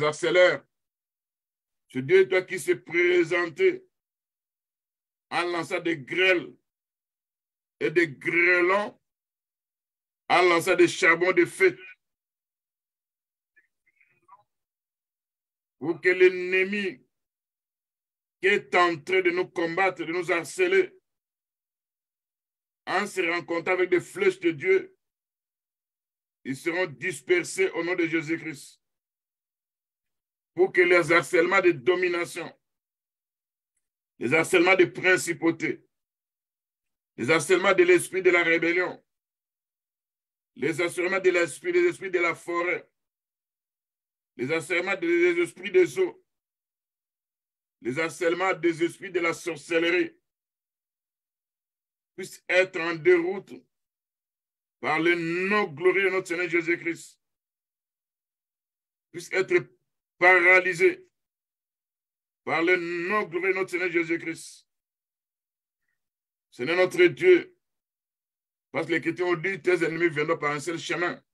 harceleurs. Ce Dieu, toi qui s'est présenté en lançant des grêles et des grêlons, en lançant des charbons de feu, pour que l'ennemi qui est en train de nous combattre, de nous harceler, en se rencontrant avec des flèches de Dieu, ils seront dispersés au nom de Jésus-Christ. Pour que les harcèlements de domination, les harcèlements de principauté, les harcèlements de l'esprit de la rébellion, les harcèlements de l'esprit, des esprits de la forêt, les harcèlements des esprits des eaux, les harcèlements des esprits de la sorcellerie puissent être en déroute par le nom glorieux de notre Seigneur Jésus-Christ, puissent être paralysés par le nom glorieux de notre Seigneur Jésus-Christ. Seigneur notre Dieu, parce que l'Écriture dit, tes ennemis viendront par un seul chemin.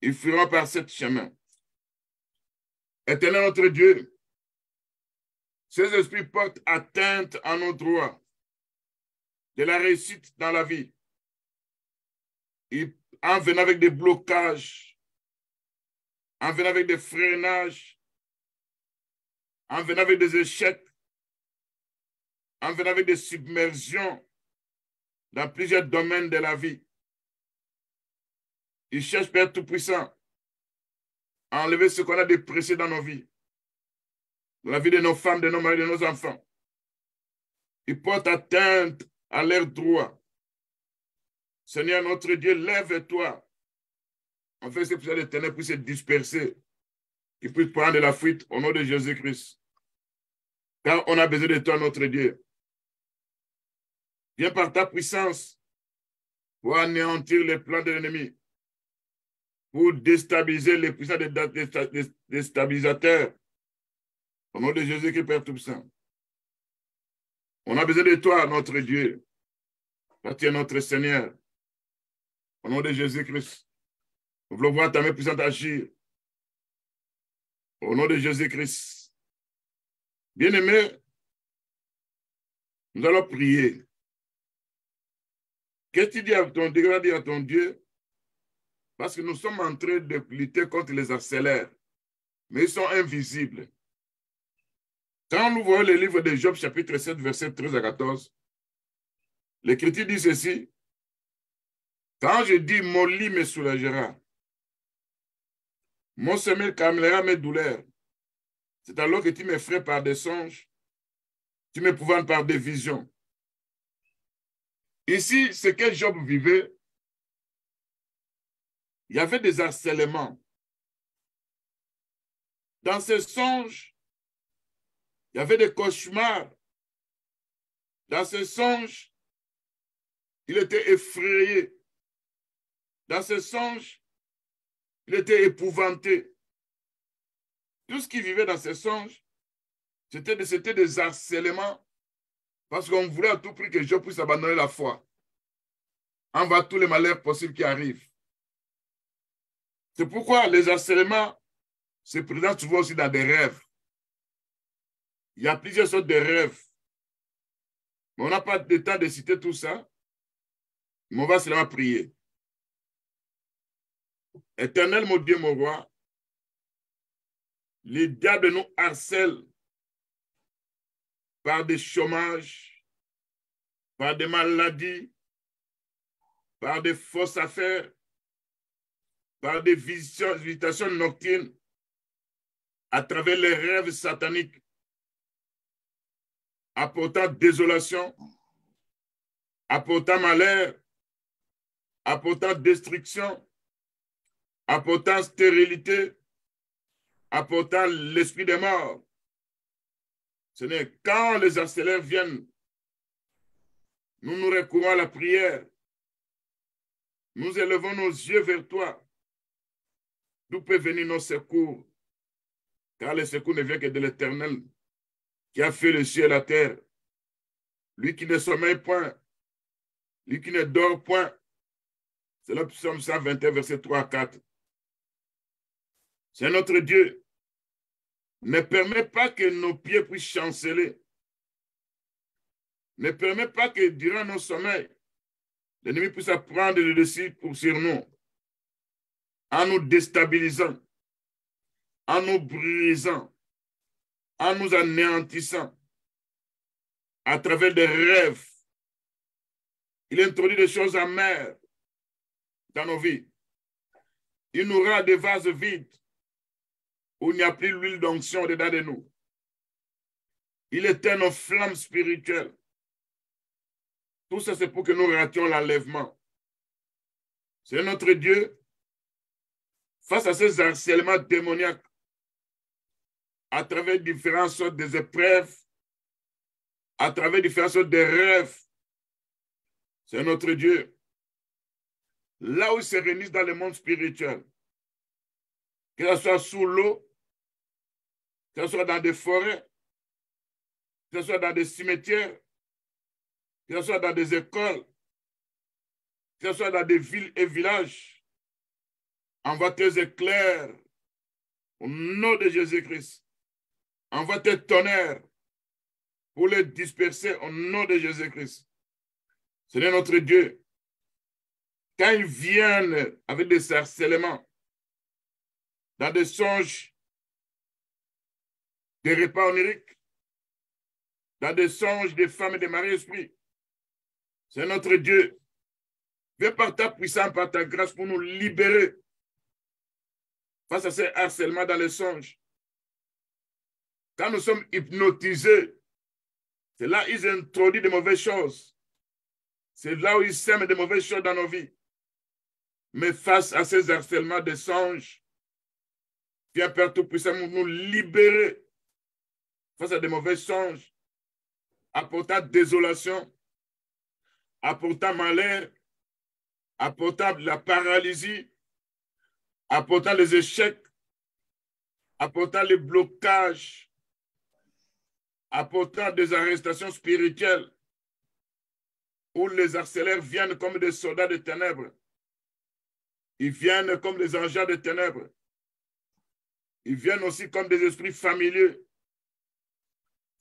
Ils fuiront par ce chemin. Éternel notre Dieu, ces esprits portent atteinte à nos droits de la réussite dans la vie. En venant avec des blocages, en venant avec des freinages, en venant avec des échecs, en venant avec des submersions dans plusieurs domaines de la vie. Ils cherchent, Père Tout-Puissant, à enlever ce qu'on a déprécié dans nos vies, dans la vie de nos femmes, de nos maris, de nos enfants. Ils portent atteinte à leurs droits. Seigneur notre Dieu, lève-toi. En fait, ces puissants de ténèbres puissent se disperser, qu'ils puissent prendre la fuite au nom de Jésus-Christ. Car on a besoin de toi, notre Dieu. Viens par ta puissance pour anéantir les plans de l'ennemi, pour déstabiliser les puissants déstabilisateurs. Au nom de Jésus-Christ, Père Tout-Puissant. On a besoin de toi, notre Dieu. Toi, tu es notre Seigneur. Au nom de Jésus-Christ. Nous voulons voir ta main puissante agir. Au nom de Jésus-Christ. Bien-aimés, nous allons prier. Qu'est-ce que tu dis à ton Dieu? Va dire à ton Dieu? Parce que nous sommes en train de lutter contre les harceleurs. Mais ils sont invisibles. Quand nous voyons le livre de Job, chapitre 7, verset 13 à 14, l'Écriture dit ceci. Quand je dis mon lit me soulagera, mon sommeil calmera mes douleurs, c'est alors que tu m'effraies par des songes, tu m'épouvantes par des visions. Ici, ce que Job vivait, il y avait des harcèlements. Dans ses songes, il y avait des cauchemars. Dans ses songes, il était effrayé. Dans ses songes, il était épouvanté. Tout ce qu'il vivait dans ses songes, c'était des harcèlements parce qu'on voulait à tout prix que Job puisse abandonner la foi. Envers tous les malheurs possibles qui arrivent. C'est pourquoi les harcèlements se présentent souvent aussi dans des rêves. Il y a plusieurs sortes de rêves. Mais on n'a pas de temps de citer tout ça. Mais on va seulement prier. Éternel, mon Dieu, mon roi, les diables nous harcèlent par des chômages, par des maladies, par des fausses affaires, par des visitations nocturnes, à travers les rêves sataniques, apportant désolation, apportant malheur, apportant destruction, apportant stérilité, apportant l'esprit des morts. Ce n'est quand les harceleurs viennent, nous nous recourons à la prière, nous élevons nos yeux vers toi. D'où peut venir nos secours? Car le secours ne vient que de l'Éternel, qui a fait le ciel et la terre. Lui qui ne sommeille point, lui qui ne dort point. C'est le psaume 121, verset 3 à 4. C'est notre Dieu. Ne permet pas que nos pieds puissent chanceler. Ne permet pas que durant nos sommeils, l'ennemi puisse prendre le dessus sur nous, en nous déstabilisant, en nous brisant, en nous anéantissant, à travers des rêves. Il introduit des choses amères dans nos vies. Il nous rend des vases vides où il n'y a plus l'huile d'onction dedans de nous. Il éteint nos flammes spirituelles. Tout ça, c'est pour que nous rations l'enlèvement. C'est notre Dieu, face à ces harcèlements démoniaques, à travers différentes sortes d'épreuves, à travers différentes sortes de rêves, c'est notre Dieu. Là où il se réunissent dans le monde spirituel, que ce soit sous l'eau, que ce soit dans des forêts, que ce soit dans des cimetières, que ce soit dans des écoles, que ce soit dans des villes et villages, envoie tes éclairs au nom de Jésus-Christ. Envoie tes tonnerres pour les disperser au nom de Jésus-Christ. C'est notre Dieu. Quand ils viennent avec des harcèlements, dans des songes, des repas oniriques, dans des songes des femmes et des maris esprits, c'est notre Dieu. Viens par ta puissance, par ta grâce pour nous libérer face à ces harcèlements dans les songes. Quand nous sommes hypnotisés, c'est là qu'ils introduisent de mauvaises choses. C'est là où ils sèment de mauvaises choses dans nos vies. Mais face à ces harcèlements des songes, viens Père Tout-Puissant nous libérer face à de mauvais songes, apportant désolation, apportant malheur, apportant la paralysie, apportant les échecs, apportant les blocages, apportant des arrestations spirituelles, où les harceleurs viennent comme des soldats de ténèbres. Ils viennent comme des engins de ténèbres. Ils viennent aussi comme des esprits familiers.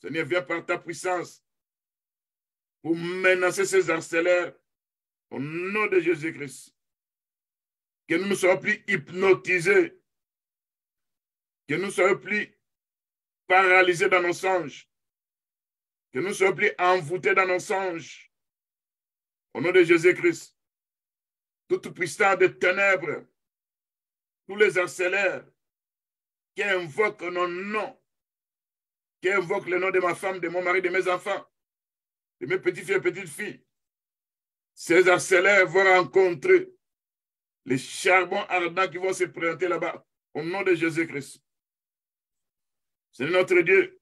Seigneur, viens par ta puissance pour menacer ces harceleurs au nom de Jésus-Christ. Que nous ne soyons plus hypnotisés, que nous ne soyons plus paralysés dans nos songes, que nous ne soyons plus envoûtés dans nos songes. Au nom de Jésus-Christ, toute puissance de ténèbres, tous les harceleurs qui invoquent nos noms, qui invoquent le nom de ma femme, de mon mari, de mes enfants, de mes petits-filles et petites-filles, ces harceleurs vont rencontrer les charbons ardents qui vont se présenter là-bas, au nom de Jésus-Christ. C'est notre Dieu.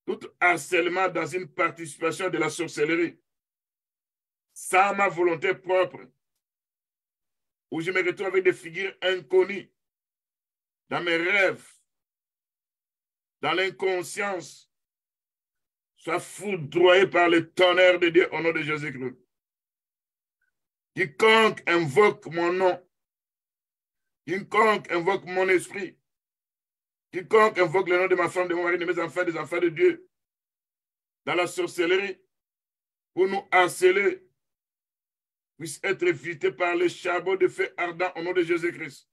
Tout harcèlement dans une participation de la sorcellerie, sans ma volonté propre, où je me retrouve avec des figures inconnues, dans mes rêves, dans l'inconscience, soit foudroyé par le tonnerre de Dieu au nom de Jésus-Christ. Quiconque invoque mon nom, quiconque invoque mon esprit, quiconque invoque le nom de ma femme, de mon mari, de mes enfants, des enfants de Dieu, dans la sorcellerie, pour nous harceler, puisse être évité par les charbons de feu ardent au nom de Jésus-Christ.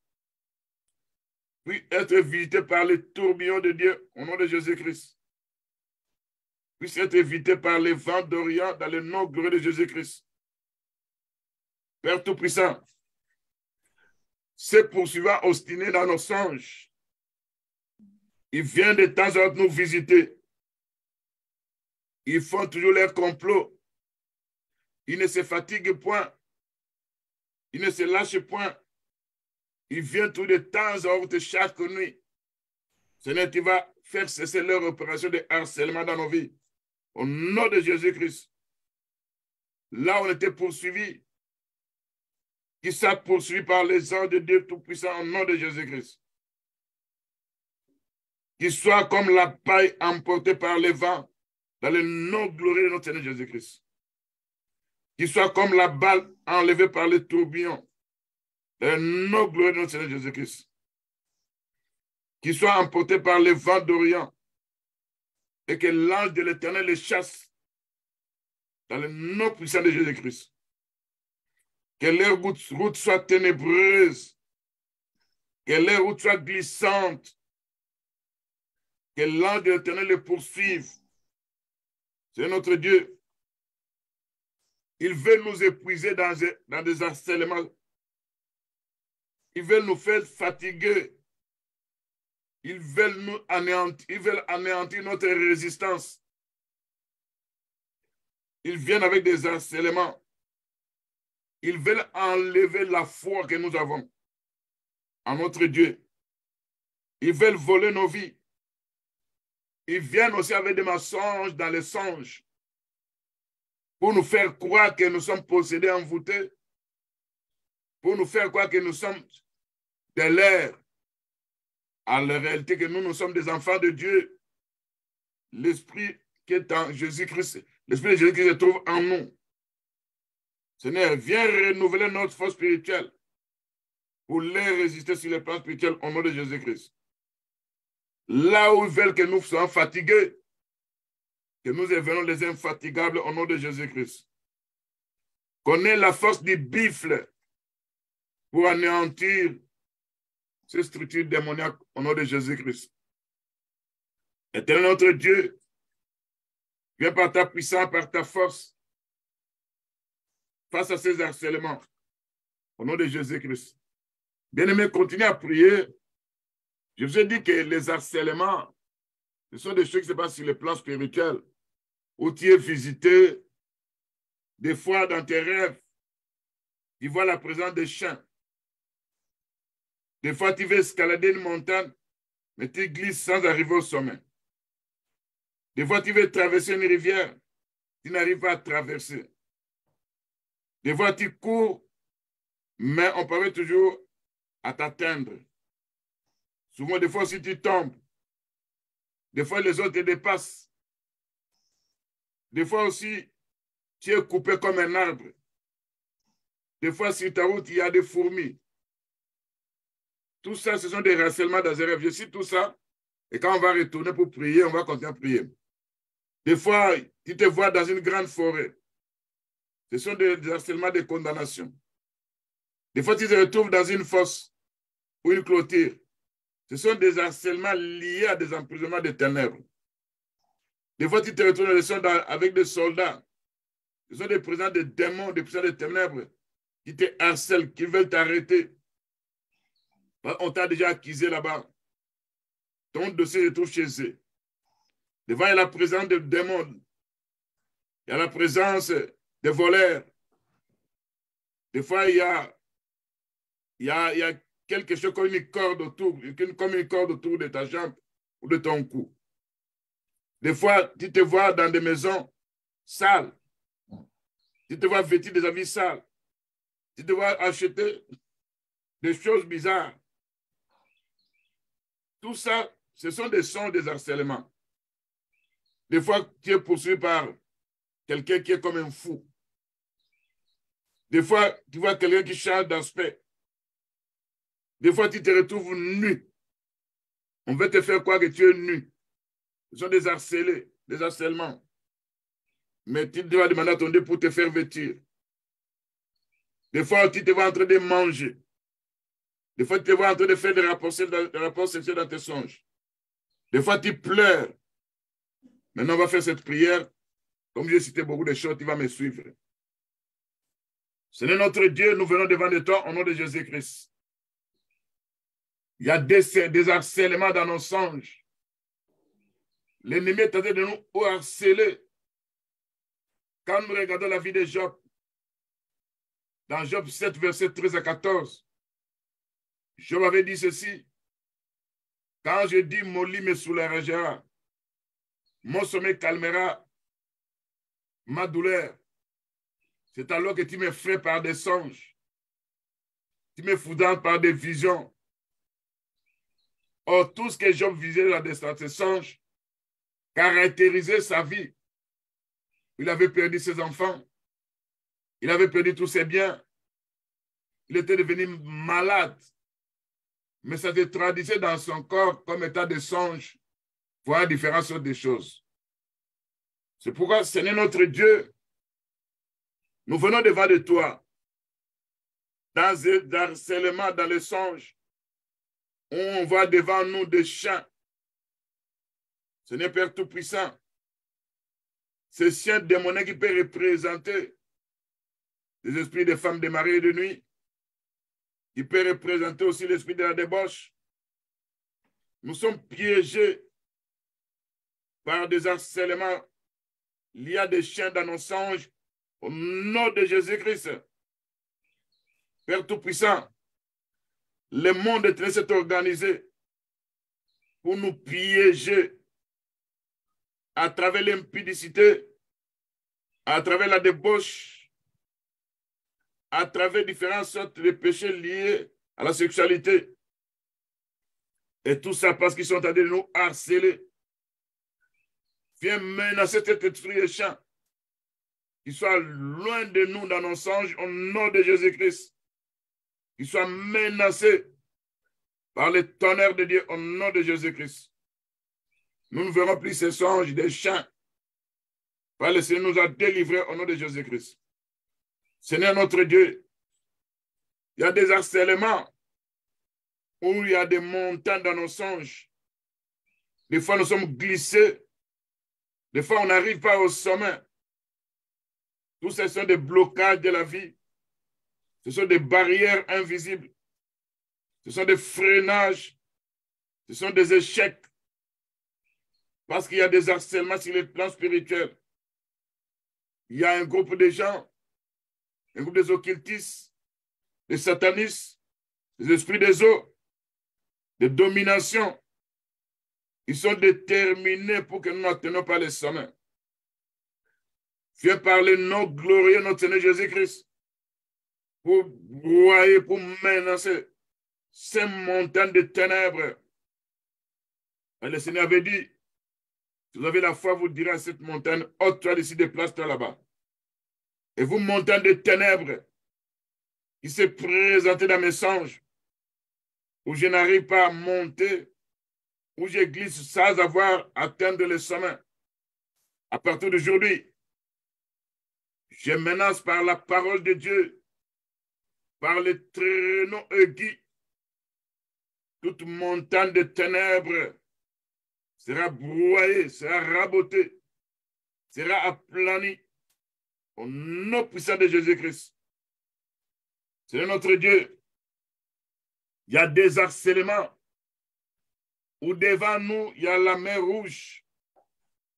Puisse être évité par les tourbillons de Dieu au nom de Jésus-Christ. Puisse être évité par les vents d'Orient dans le nom glorieux de Jésus-Christ. Père Tout-Puissant, ces poursuivants obstinés dans nos songes, ils viennent de temps en temps nous visiter. Ils font toujours leur complot. Ils ne se fatiguent point. Ils ne se lâchent point. Ils viennent tout de temps en temps chaque nuit. Seigneur, tu vas faire cesser leur opération de harcèlement dans nos vies. Au nom de Jésus-Christ. Là où on était poursuivis, qui sont poursuivis par les anges de Dieu Tout-Puissant au nom de Jésus-Christ. Qui soient comme la paille emportée par les vents dans le nom glorieux de notre Seigneur Jésus-Christ. Qui soient comme la balle enlevée par les tourbillons dans le nom glorieux de notre Seigneur Jésus-Christ. qu'il soit emporté par les vents d'Orient et que l'ange de l'Éternel les chasse dans le nom puissant de Jésus-Christ. Que leur route soit ténébreuse, que leur route soit glissante, que l'ange de l'Éternel les poursuive. C'est notre Dieu. Il veut nous épuiser dans des harcèlements. Ils veulent nous faire fatiguer. Ils veulent nous anéantir. Ils veulent anéantir notre résistance. Ils viennent avec des harcèlements. Ils veulent enlever la foi que nous avons en notre Dieu. Ils veulent voler nos vies. Ils viennent aussi avec des mensonges dans les songes pour nous faire croire que nous sommes possédés, envoûtés, pour nous faire croire que nous sommes de l'air, en la réalité que nous sommes des enfants de Dieu. L'Esprit qui est en Jésus-Christ, l'Esprit de Jésus-Christ se trouve en nous. Seigneur, viens renouveler notre force spirituelle pour les résister sur le plan spirituel au nom de Jésus-Christ. Là où ils veulent que nous soyons fatigués, que nous devenons les infatigables au nom de Jésus-Christ. Connais la force du bifle pour anéantir ces structures démoniaques au nom de Jésus-Christ. Éternel notre Dieu, viens par ta puissance, par ta force, face à ces harcèlements, au nom de Jésus-Christ. Bien-aimés, continuez à prier. Je vous ai dit que les harcèlements, ce sont des choses qui se passent sur le plan spirituel, où tu es visité, des fois dans tes rêves, tu vois la présence des chiens. Des fois, tu veux escalader une montagne, mais tu glisses sans arriver au sommet. Des fois, tu veux traverser une rivière, tu n'arrives pas à traverser. Des fois, tu cours, mais on parvient toujours à t'atteindre. Souvent, des fois aussi, tu tombes. Des fois, les autres te dépassent. Des fois aussi, tu es coupé comme un arbre. Des fois, sur ta route, il y a des fourmis. Tout ça, ce sont des harcèlements dans les rêves. Je cite tout ça, et quand on va retourner pour prier, on va continuer à prier. Des fois, tu te vois dans une grande forêt. Ce sont des harcèlements de condamnation. Des fois, tu te retrouves dans une fosse ou une clôture. Ce sont des harcèlements liés à des emprisonnements de ténèbres. Des fois, tu te retrouves avec des soldats. Ce sont des présidents de démons, des présidents de ténèbres qui te harcèlent, qui veulent t'arrêter. On t'a déjà accusé là-bas. Ton dossier se trouve chez eux. Des fois, il y a la présence de démons. Il y a la présence des voleurs. Des fois, il y a quelque chose comme une corde autour de ta jambe ou de ton cou. Des fois, tu te vois dans des maisons sales. Tu te vois vêtir des habits sales. Tu te vois acheter des choses bizarres. Tout ça, ce sont des sons, des harcèlements. Des fois, tu es poursuivi par quelqu'un qui est comme un fou. Des fois, tu vois quelqu'un qui change d'aspect. Des fois, tu te retrouves nu. On veut te faire croire que tu es nu. Ce sont des harcelés, des harcèlements. Mais tu dois demander à ton Dieu pour te faire vêtir. Des fois, tu te vois en train de manger. Des fois, tu te vois en train de faire des rapports sexuels dans tes songes. Des fois, tu pleures. Maintenant, on va faire cette prière. Comme j'ai cité beaucoup de choses, tu vas me suivre. Seigneur notre Dieu, nous venons devant de toi au nom de Jésus-Christ. Il y a des harcèlements dans nos songes. L'ennemi est en train de nous harceler. Quand nous regardons la vie de Job, dans Job 7, verset 13 à 14, Job avait dit ceci. Quand je dis mon lit me soulagera, mon sommeil calmera ma douleur. C'est alors que tu me fais par des songes. Tu me foudres par des visions. Or, tout ce que Job visait dans ses songes caractérisait sa vie. Il avait perdu ses enfants. Il avait perdu tous ses biens. Il était devenu malade. mais ça se traduisait dans son corps comme état de songe, voir différentes sortes de choses. C'est pourquoi, Seigneur notre Dieu, nous venons devant de toi, dans le harcèlement, dans le songe, où on voit devant nous des chiens. Seigneur Père Tout-Puissant, ces chiens démoniaques qui peuvent représenter les esprits des femmes de mari et de nuit, qui peuvent représenter aussi l'esprit de la débauche. Nous sommes piégés par des harcèlements. Il y a des chiens dans nos songes au nom de Jésus-Christ. Père Tout-Puissant, le monde est s'est organisé pour nous piéger à travers l'impudicité, à travers la débauche, à travers différentes sortes de péchés liés à la sexualité. Et tout ça parce qu'ils sont en train de nous harceler. Viens menacer cet esprit de chien, qu'il soit loin de nous dans nos songes au nom de Jésus-Christ. Qu'il soit menacé par le tonnerre de Dieu au nom de Jésus-Christ. Nous ne verrons plus ces songes des chiens. Parce que le Seigneur nous a délivrés au nom de Jésus-Christ. Seigneur notre Dieu, il y a des harcèlements où il y a des montagnes dans nos songes. Des fois, nous sommes glissés. Des fois, on n'arrive pas au sommet. Tout ce sont des blocages de la vie. Ce sont des barrières invisibles. Ce sont des freinages. Ce sont des échecs. Parce qu'il y a des harcèlements sur le plan spirituel. Il y a un groupe de gens, un groupe des occultistes, des satanistes, des esprits des eaux, de domination. Ils sont déterminés pour que nous n'atteignons pas les sommets. Viens parler nom glorieux notre Seigneur Jésus-Christ pour broyer, pour menacer ces montagnes de ténèbres. Et le Seigneur avait dit, si vous avez la foi, vous direz à cette montagne, ôte-toi d'ici, déplace-toi là-bas. Et vous, montagne de ténèbres, qui s'est présentée dans mes songes, où je n'arrive pas à monter, où je glisse sans avoir atteint le sommet. À partir d'aujourd'hui, je menace par la parole de Dieu, par les traîneaux aigus, toute montagne de ténèbres sera broyée, sera rabotée, sera aplanie au nom puissant de Jésus-Christ. C'est notre Dieu. Il y a des harcèlements où devant nous, il y a la mer Rouge.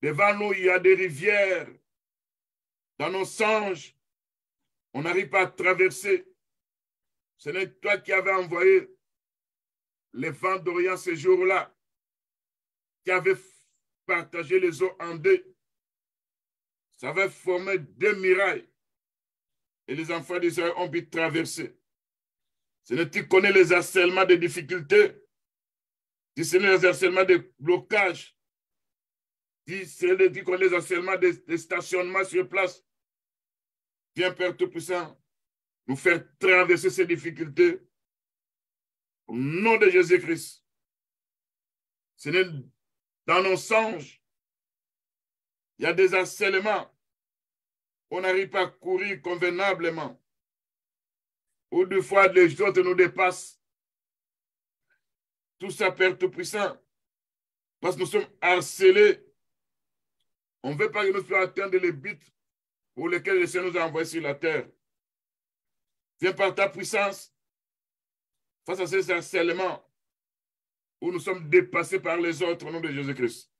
Devant nous, il y a des rivières. Dans nos songes, on n'arrive pas à traverser. Ce n'est toi qui avais envoyé les vents d'Orient ce jour-là, qui avait partagé les eaux en deux. Ça avait formé deux murailles. Et les enfants d'Israël ont pu traverser. Ce n'est tu connais les harcèlements des difficultés, si ce n'est les harcèlements des blocages, si tu connais les harcèlements des stationnements sur place. Viens, Père Tout-Puissant, nous faire traverser ces difficultés au nom de Jésus-Christ. Ce n'est dans nos songes, il y a des harcèlements. On n'arrive pas à courir convenablement. Ou deux fois, les autres nous dépassent. Tout ça, Père Tout-Puissant, parce que nous sommes harcelés. On ne veut pas que nous puissions atteindre les buts pour lesquels le Seigneur nous a envoyés sur la terre. Viens par ta puissance, face à ces harcèlements, où nous sommes dépassés par les autres au nom de Jésus-Christ.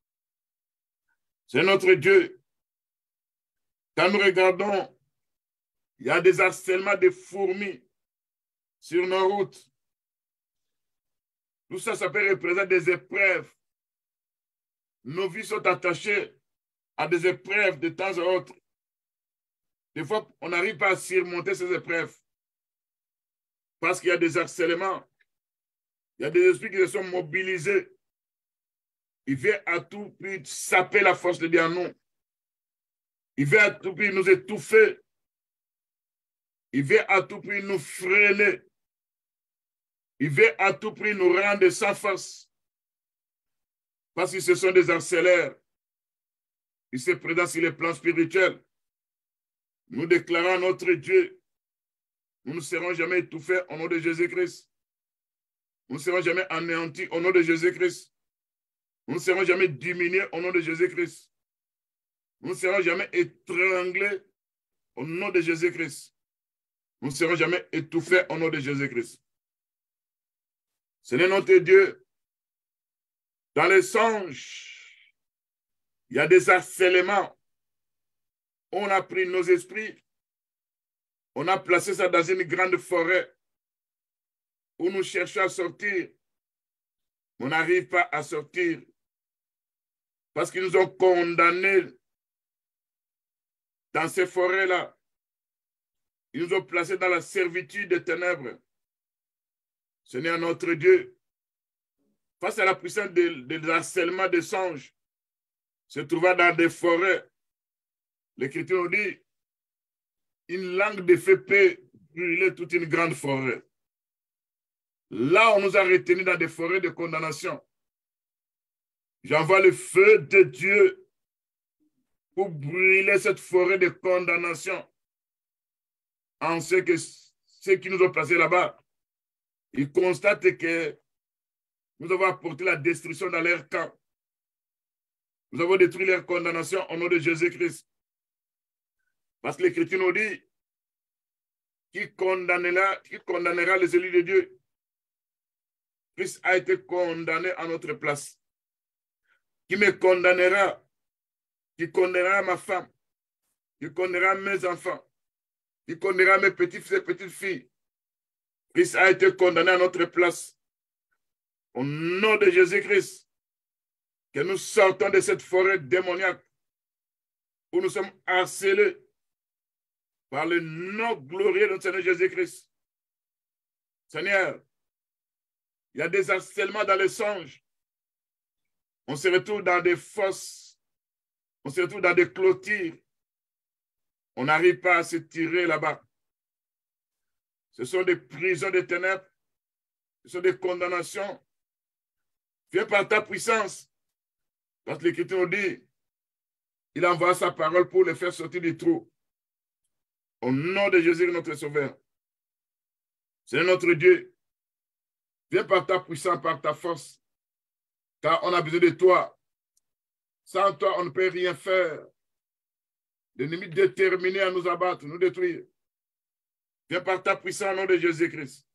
C'est notre Dieu. Quand nous regardons, il y a des harcèlements de fourmis sur nos routes. Tout ça, ça peut représenter des épreuves. Nos vies sont attachées à des épreuves de temps en temps. Des fois, on n'arrive pas à surmonter ces épreuves parce qu'il y a des harcèlements. Il y a des esprits qui se sont mobilisés. Il vient à tout prix saper la force de Dieu en nous. Il vient à tout prix nous étouffer. Il vient à tout prix nous freiner. Il veut à tout prix nous rendre sans force. Parce que ce sont des harceleurs. Ils se présentent sur les plans spirituels. Nous déclarons notre Dieu. Nous ne serons jamais étouffés au nom de Jésus-Christ. Nous ne serons jamais anéantis au nom de Jésus-Christ. Nous ne serons jamais diminués au nom de Jésus-Christ. Nous ne serons jamais étranglés au nom de Jésus-Christ. Nous ne serons jamais étouffés au nom de Jésus-Christ. Seigneur notre Dieu, dans les songes, il y a des harcèlements. On a pris nos esprits, on a placé ça dans une grande forêt où nous cherchons à sortir. On n'arrive pas à sortir parce qu'ils nous ont condamnés dans ces forêts-là. Ils nous ont placés dans la servitude des ténèbres. Seigneur notre Dieu, face à la puissance de harcèlement des songes, se trouvant dans des forêts, l'Écriture nous dit, une langue de feu peut brûler toute une grande forêt. Là, on nous a retenus dans des forêts de condamnation. J'envoie le feu de Dieu pour brûler cette forêt de condamnation. En ce que ceux qui nous ont placés là-bas, ils constatent que nous avons apporté la destruction dans leur camp. Nous avons détruit leur condamnation au nom de Jésus-Christ. Parce que l'Écriture nous dit qui condamnera les élus de Dieu. Christ a été condamné à notre place. Qui me condamnera? Qui condamnera ma femme? Qui condamnera mes enfants? Qui condamnera mes petits-fils et petites-filles? Christ a été condamné à notre place. Au nom de Jésus-Christ, que nous sortons de cette forêt démoniaque où nous sommes harcelés par le nom glorieux de notre Seigneur Jésus-Christ. Seigneur, il y a des harcèlements dans les songes. On se retrouve dans des fosses. On se retrouve dans des clôtures. On n'arrive pas à se tirer là-bas. Ce sont des prisons de ténèbres. Ce sont des condamnations. Viens par ta puissance. Parce que l'Écriture nous dit, il envoie sa parole pour les faire sortir du trou. Au nom de Jésus, notre Sauveur. C'est notre Dieu. Viens par ta puissance, par ta force. Car on a besoin de toi. Sans toi, on ne peut rien faire. L'ennemi déterminé à nous abattre, nous détruire. Viens par ta puissance au nom de Jésus-Christ.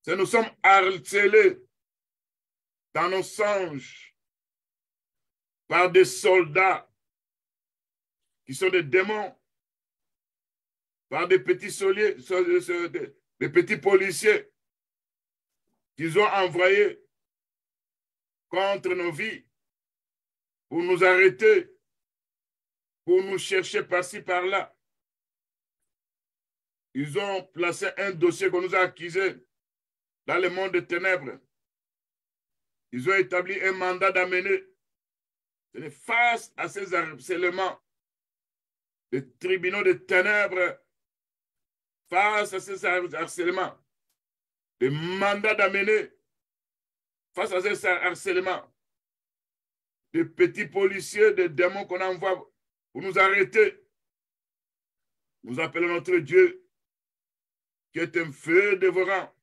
Nous sommes harcelés dans nos songes par des soldats qui sont des démons, par des petits soliers, des petits policiers qu'ils ont envoyés contre nos vies pour nous arrêter, pour nous chercher par-ci, par-là. Ils ont placé un dossier qu'on nous a accusé dans le monde des ténèbres. Ils ont établi un mandat d'amener. Face à ces harcèlements, les tribunaux des ténèbres, face à ces harcèlements, les mandats d'amener, face à ces harcèlements, des petits policiers, des démons qu'on envoie pour nous arrêter. Nous appelons notre Dieu, qui est un feu dévorant,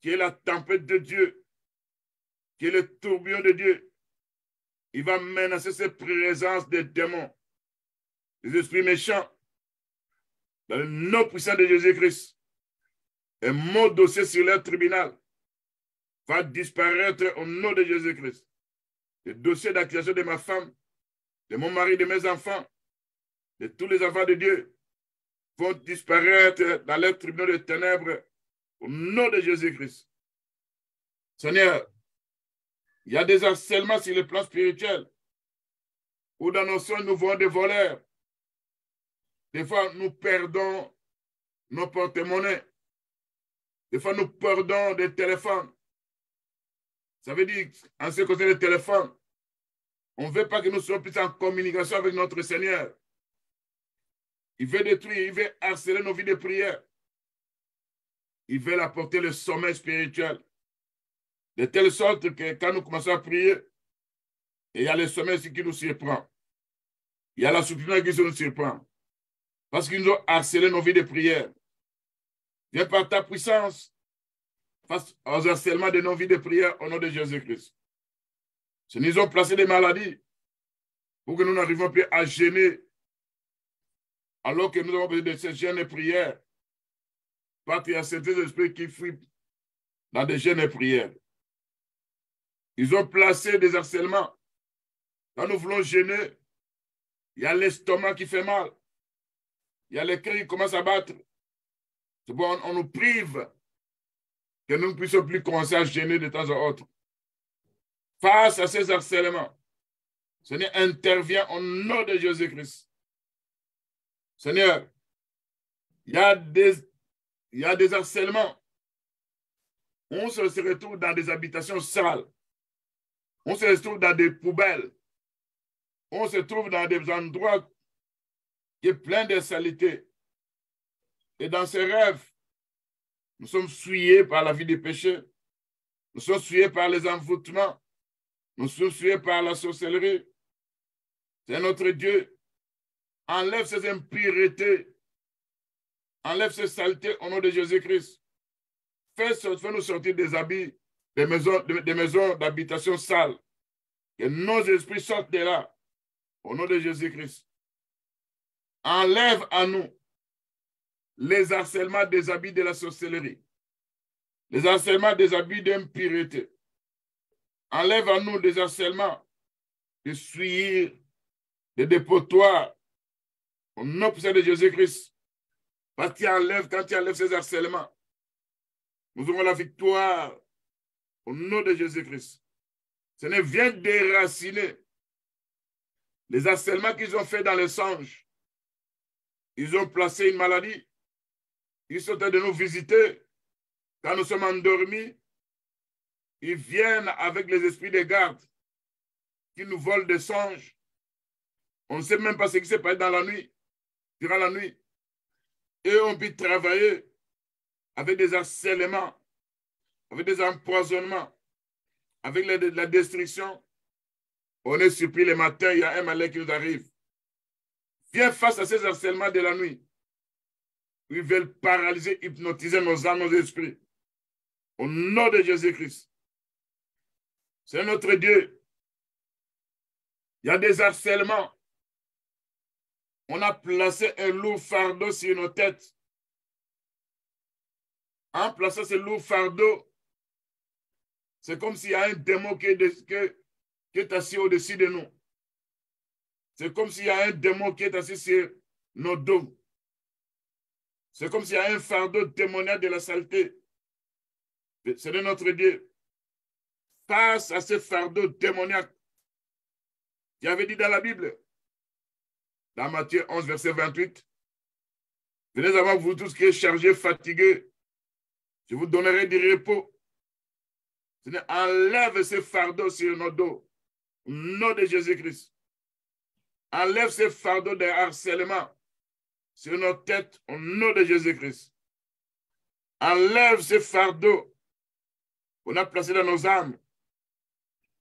qui est la tempête de Dieu, qui est le tourbillon de Dieu. Il va menacer cette présence des démons, des esprits méchants, dans le nom puissant de Jésus-Christ. Et mon dossier sur leur tribunal va disparaître au nom de Jésus-Christ. Le dossier d'accusation de ma femme, de mon mari, de mes enfants, de tous les enfants de Dieu vont disparaître dans leur tribunal de ténèbres au nom de Jésus-Christ. Seigneur, il y a des harcèlements sur le plan spirituel où dans nos songes nous voyons des voleurs. Des fois, nous perdons nos porte-monnaies. Des fois, nous perdons des téléphones. Ça veut dire, en ce qui concerne les téléphones, on ne veut pas que nous soyons plus en communication avec notre Seigneur. Il veut détruire, il veut harceler nos vies de prière. Ils veulent apporter le sommet spirituel. De telle sorte que quand nous commençons à prier, il y a le sommet qui nous surprend. Il y a l'assouplissement qui nous surprend. Parce qu'ils nous ont harcelé nos vies de prière. Viens par ta puissance face aux harcèlements de nos vies de prière au nom de Jésus-Christ. Ils nous ont placé des maladies pour que nous n'arrivions plus à gêner alors que nous avons besoin de ces jeûnes et prières. Parce qu'il y a certains esprits qui fuient dans des jeûnes et prières. Ils ont placé des harcèlements. Quand nous voulons jeûner, il y a l'estomac qui fait mal. Il y a les cœurs qui commencent à battre. C'est bon, on nous prive que nous ne puissions plus commencer à jeûner de temps en temps. Face à ces harcèlements, Seigneur, intervient au nom de Jésus-Christ. Seigneur, il y a des harcèlements. On se retrouve dans des habitations sales. On se retrouve dans des poubelles. On se trouve dans des endroits qui sont pleins de saleté. Et dans ces rêves, nous sommes souillés par la vie du péché. Nous sommes souillés par les envoûtements. Nous sommes souillés par la sorcellerie. C'est notre Dieu. Enlève ces impuretés. Enlève ces saletés au nom de Jésus-Christ. Fais-nous sortir des habits, des maisons d'habitation sales. Que nos esprits sortent de là. Au nom de Jésus-Christ. Enlève à nous les harcèlements des habits de la sorcellerie. Les harcèlements des habits d'impureté. Enlève à nous des harcèlements de souillure, de dépotoirs. Au nom de Jésus-Christ. Parce qu'il enlève, quand tu enlèves ces harcèlements, nous aurons la victoire au nom de Jésus-Christ. Seigneur, viens déraciner les harcèlements qu'ils ont fait dans les songes. Ils ont placé une maladie. Ils sont en train de nous visiter. Quand nous sommes endormis, ils viennent avec les esprits de garde qui nous volent des songes. On ne sait même pas ce qui s'est passé dans la nuit, durant la nuit. Et on peut travailler avec des harcèlements, avec des empoisonnements, avec la destruction. On est surpris le matin, il y a un malheur qui nous arrive. Viens face à ces harcèlements de la nuit. Ils veulent paralyser, hypnotiser nos âmes, nos esprits. Au nom de Jésus-Christ. C'est notre Dieu. Il y a des harcèlements. On a placé un lourd fardeau sur nos têtes. En plaçant ce lourd fardeau, c'est comme s'il y a un démon qui est assis au-dessus de nous. C'est comme s'il y a un démon qui est assis sur nos dos. C'est comme s'il y a un fardeau démoniaque de la saleté. C'est de notre Dieu. Face à ce fardeau démoniaque, qui avait dit dans la Bible, dans Matthieu 11, verset 28, venez avant vous tous qui êtes chargés, fatigués, je vous donnerai du repos. Enlève ce fardeau sur nos dos, au nom de Jésus-Christ. Enlève ce fardeau de harcèlement sur nos têtes, au nom de Jésus-Christ. Enlève ce fardeau qu'on a placé dans nos âmes,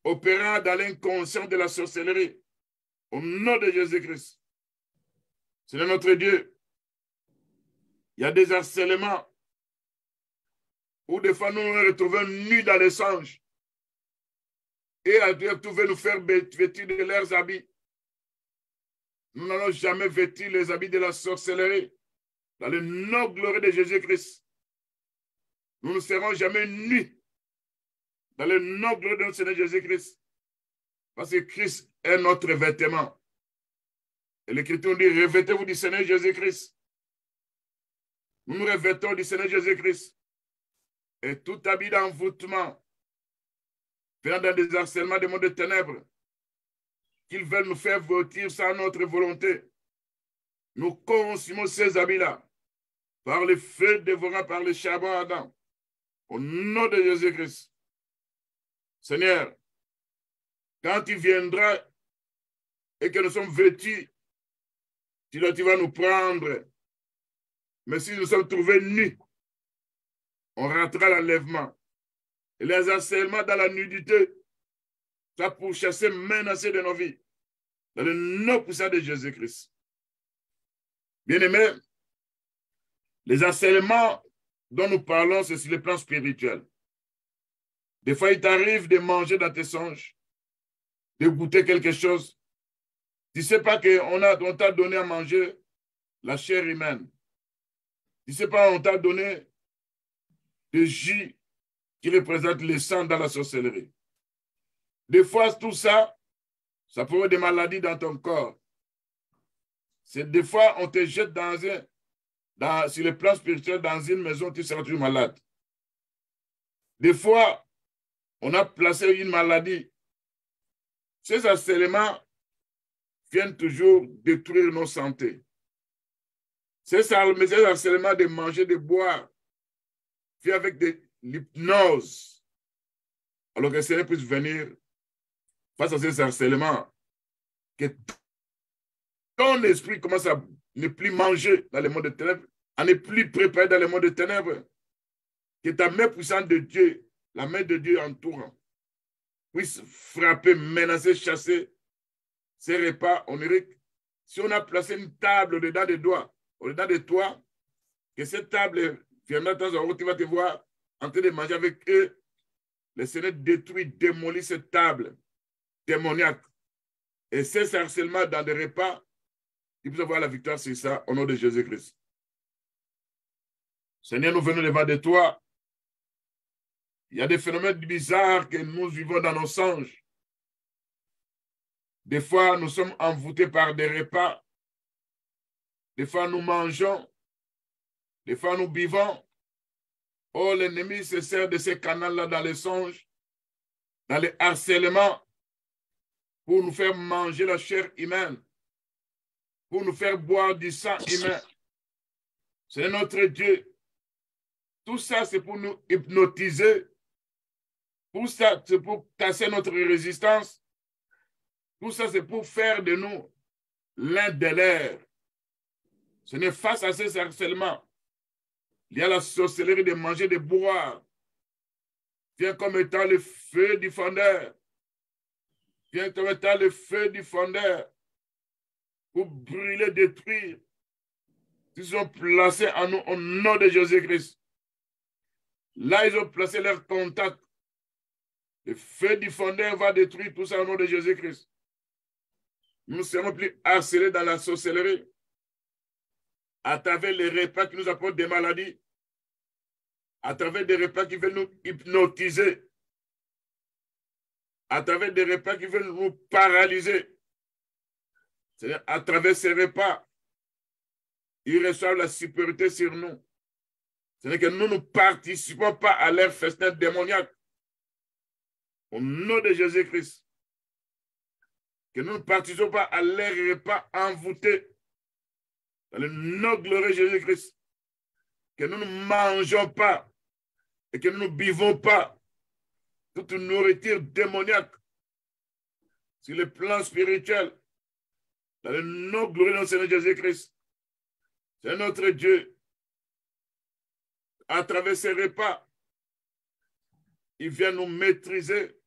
opérant dans l'inconscient de la sorcellerie, au nom de Jésus-Christ. C'est notre Dieu. Il y a des harcèlements où des fois nous nous retrouvons nus dans les songes et Dieu pouvait nous faire vêtir de leurs habits. Nous n'allons jamais vêtir les habits de la sorcellerie dans le nom glorieux de Jésus-Christ. Nous ne serons jamais nus dans le nom glorieux de notre Seigneur Jésus-Christ. Parce que Christ est notre vêtement. Et l'Écriture dit, revêtez-vous du Seigneur Jésus-Christ. Nous nous revêtons du Seigneur Jésus-Christ. Et tout habit d'envoûtement, venant dans des harcèlements des mondes de ténèbres, qu'ils veulent nous faire vêtir sans notre volonté. Nous consumons ces habits-là par le feu dévorant par le charbon ardent. Au nom de Jésus-Christ. Seigneur, quand tu viendras et que nous sommes vêtus, tu vas nous prendre. Mais si nous sommes trouvés nus, on ratera l'enlèvement. Et les harcèlements dans la nudité, ça pour chasser, menacer de nos vies. Dans le nom puissant de Jésus-Christ. Bien-aimés, les harcèlements dont nous parlons, c'est sur le plan spirituel. Des fois, il t'arrive de manger dans tes songes, de goûter quelque chose. Tu ne sais pas qu'on t'a donné à manger la chair humaine. Tu ne sais pas, on t'a donné des jus qui représentent le sang dans la sorcellerie. Des fois, tout ça, ça pourrait être des maladies dans ton corps. C'est des fois, on te jette sur le plan spirituel, dans une maison, tu seras toujours malade. Des fois, on a placé une maladie. Ces harcèlements viennent toujours détruire nos santé. Ces harcèlements de manger, de boire, viennent avec de l'hypnose. Alors que le Seigneur puisse venir face à ces harcèlements, que ton esprit commence à ne plus manger dans le monde des ténèbres, à ne plus préparer dans le monde des ténèbres, que ta main puissante de Dieu, la main de Dieu entourant, puisse frapper, menacer, chasser ces repas oniriques. Si on a placé une table au-dedans des doigts, au-dedans de toi, que cette table viendra dans un jour, tu vas te voir en train de manger avec eux. Le Seigneur détruit, démolit cette table démoniaque. Et ces harcèlements dans des repas, il peut avoir la victoire sur ça au nom de Jésus-Christ. Seigneur, nous venons devant de toi. Il y a des phénomènes bizarres que nous vivons dans nos songes. Des fois, nous sommes envoûtés par des repas. Des fois, nous mangeons. Des fois, nous buvons. Oh, l'ennemi se sert de ces canaux-là dans les songes, dans les harcèlements, pour nous faire manger la chair humaine, pour nous faire boire du sang humain. C'est notre Dieu. Tout ça, c'est pour nous hypnotiser. Tout ça, c'est pour casser notre résistance. Tout ça, c'est pour faire de nous l'un de l'air. Ce n'est face à ces harcèlements. Il y a la sorcellerie de manger, de boire. Vient comme étant le feu du fondeur. Vient comme étant le feu du fondeur. Pour brûler, détruire. Ils ont placé en nous au nom de Jésus-Christ. Là, ils ont placé leur contact. Le feu du fondeur va détruire tout ça au nom de Jésus-Christ. Nous ne serons plus harcelés dans la sorcellerie. À travers les repas qui nous apportent des maladies. À travers des repas qui veulent nous hypnotiser. À travers des repas qui veulent nous paralyser. C'est-à-dire, à travers ces repas, ils reçoivent la supériorité sur nous. C'est-à-dire que nous ne participons pas à leur festin démoniaque. Au nom de Jésus-Christ. Que nous ne participons pas à leur repas envoûtés. Dans le nom glorieux de Jésus-Christ. Que nous ne mangeons pas et que nous ne buvons pas toute nourriture démoniaque sur le plan spirituel. Dans le nom glorieux de Seigneur Jésus-Christ. C'est notre Dieu. À travers ces repas, il vient nous maîtriser.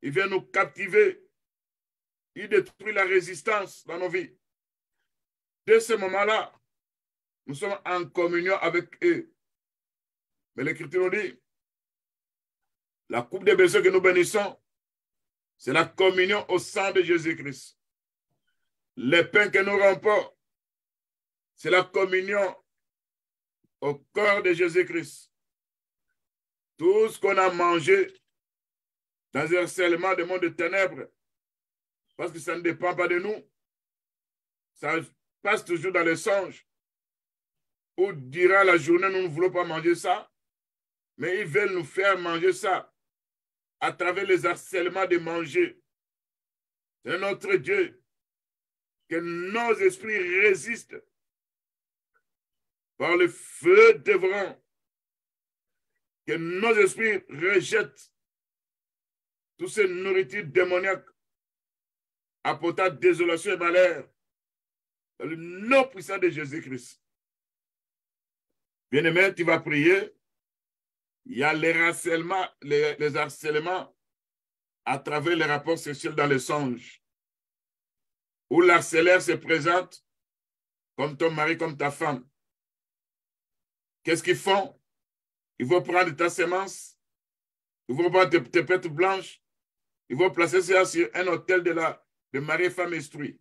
Il vient nous captiver. Il détruit la résistance dans nos vies. Dès ce moment-là, nous sommes en communion avec eux. Mais l'Écriture nous dit, la coupe des bénédictions que nous bénissons, c'est la communion au sang de Jésus-Christ. Les pains que nous rompons, c'est la communion au corps de Jésus-Christ. Tout ce qu'on a mangé dans un harcèlement de monde de ténèbres, parce que ça ne dépend pas de nous, ça passe toujours dans les songes, où durant la journée, nous ne voulons pas manger ça, mais ils veulent nous faire manger ça à travers les harcèlements de manger. C'est notre Dieu, que nos esprits résistent par le feu dévorant, que nos esprits rejettent toutes ces nourritures démoniaques apportant désolation et malheur dans le nom puissant de Jésus-Christ. Bien-aimé, tu vas prier Il y a les harcèlements à travers les rapports sexuels dans les songes, où l'harceleur se présente comme ton mari, comme ta femme. Qu'est-ce qu'ils font? Ils vont prendre ta sémence, ils vont prendre tes pêtes blanches, ils vont placer ça sur un autel de mari, femme, esprit.